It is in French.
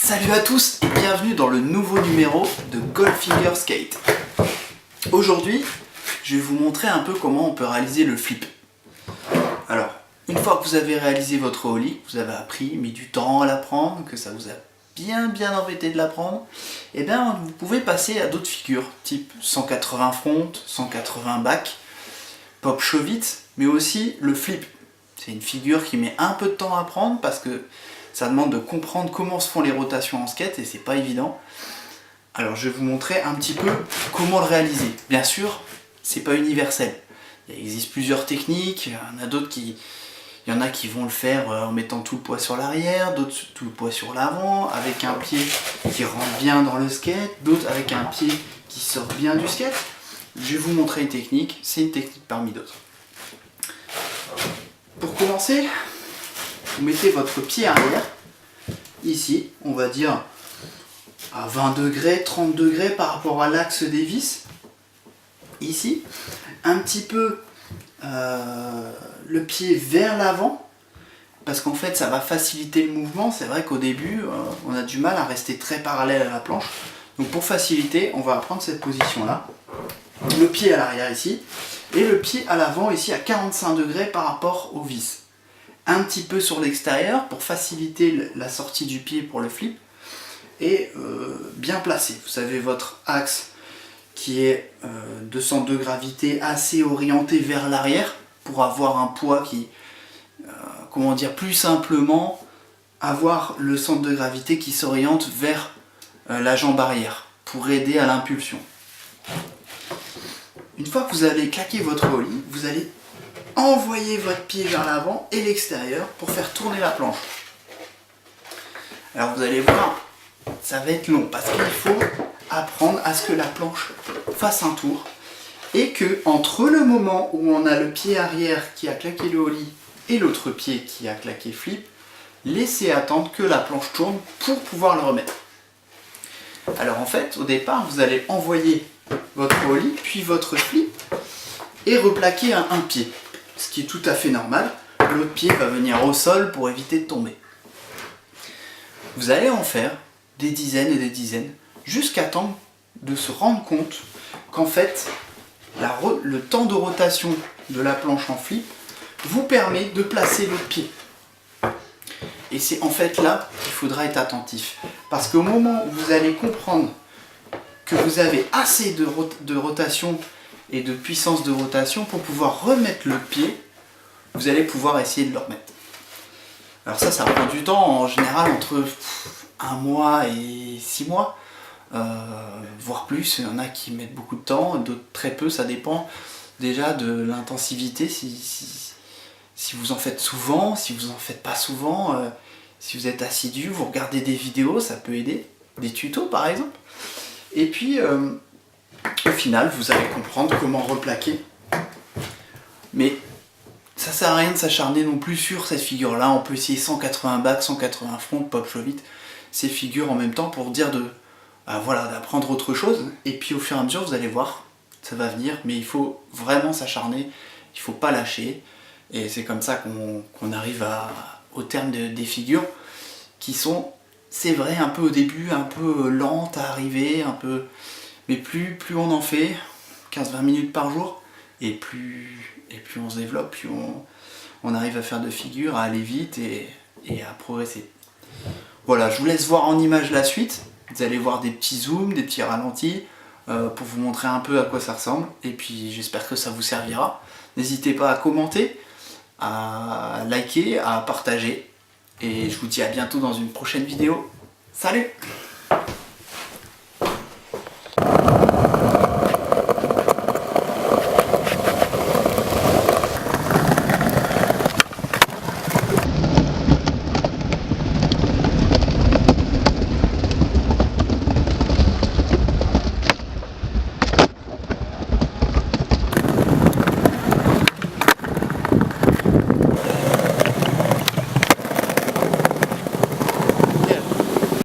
Salut à tous et bienvenue dans le nouveau numéro de Goldfinger Skate. Aujourd'hui, je vais vous montrer un peu comment on peut réaliser le flip. Alors, une fois que vous avez réalisé votre ollie, vous avez appris, mis du temps à l'apprendre, que ça vous a bien embêté de l'apprendre, et bien vous pouvez passer à d'autres figures, type 180 front, 180 back, pop Shove-it, mais aussi le flip. C'est une figure qui met un peu de temps à apprendre parce que ça demande de comprendre comment se font les rotations en skate et c'est pas évident. Alors je vais vous montrer un petit peu comment le réaliser. Bien sûr, c'est pas universel. Il existe plusieurs techniques, il y en a qui vont le faire en mettant tout le poids sur l'arrière, d'autres tout le poids sur l'avant, avec un pied qui rentre bien dans le skate, d'autres avec un pied qui sort bien du skate. Je vais vous montrer une technique, c'est une technique parmi d'autres. Pour commencer, vous mettez votre pied arrière, ici, on va dire à 20 degrés, 30 degrés par rapport à l'axe des vis, ici, un petit peu le pied vers l'avant, parce qu'en fait ça va faciliter le mouvement. C'est vrai qu'au début, on a du mal à rester très parallèle à la planche, donc pour faciliter, on va prendre cette position-là, le pied à l'arrière ici, et le pied à l'avant ici à 45 degrés par rapport aux vis. Un petit peu sur l'extérieur pour faciliter la sortie du pied pour le flip et bien placé. Vous avez votre axe qui est de centre de gravité assez orienté vers l'arrière pour avoir un poids qui, comment dire, plus simplement avoir le centre de gravité qui s'oriente vers la jambe arrière pour aider à l'impulsion. Une fois que vous allez claquer votre ollie, vous allez envoyer votre pied vers l'avant et l'extérieur pour faire tourner la planche. Alors vous allez voir, ça va être long parce qu'il faut apprendre à ce que la planche fasse un tour et que entre le moment où on a le pied arrière qui a claqué le ollie et l'autre pied qui a claqué flip, laissez attendre que la planche tourne pour pouvoir le remettre. Alors en fait, au départ, vous allez envoyer votre ollie puis votre flip et replaquer un pied. Ce qui est tout à fait normal, l'autre pied va venir au sol pour éviter de tomber. Vous allez en faire des dizaines et des dizaines, jusqu'à temps de se rendre compte qu'en fait, le temps de rotation de la planche en flip vous permet de placer l'autre pied. Et c'est en fait là qu'il faudra être attentif. Parce qu'au moment où vous allez comprendre que vous avez assez de rotation et de puissance de rotation pour pouvoir remettre le pied, vous allez pouvoir essayer de le remettre. Alors ça prend du temps, en général entre 1 mois et 6 mois, voire plus. Il y en a qui mettent beaucoup de temps, d'autres très peu, ça dépend déjà de l'intensivité, si vous en faites souvent, si vous en faites pas souvent, si vous êtes assidu, vous regardez des vidéos, ça peut aider, des tutos par exemple. Et puis au final, vous allez comprendre comment replaquer. Mais ça sert à rien de s'acharner non plus sur cette figure-là. On peut essayer 180 back, 180 front, pop Shove-it, ces figures en même temps pour dire d'apprendre autre chose. Et puis au fur et à mesure, vous allez voir, ça va venir. Mais il faut vraiment s'acharner, il ne faut pas lâcher. Et c'est comme ça qu'on arrive au terme des figures qui sont, c'est vrai, un peu au début, un peu lentes à arriver, mais plus on en fait, 15-20 minutes par jour, et plus on se développe, plus on arrive à faire de figures, à aller vite et à progresser. Voilà, je vous laisse voir en image la suite. Vous allez voir des petits zooms, des petits ralentis, pour vous montrer un peu à quoi ça ressemble. Et puis j'espère que ça vous servira. N'hésitez pas à commenter, à liker, à partager. Et je vous dis à bientôt dans une prochaine vidéo. Salut!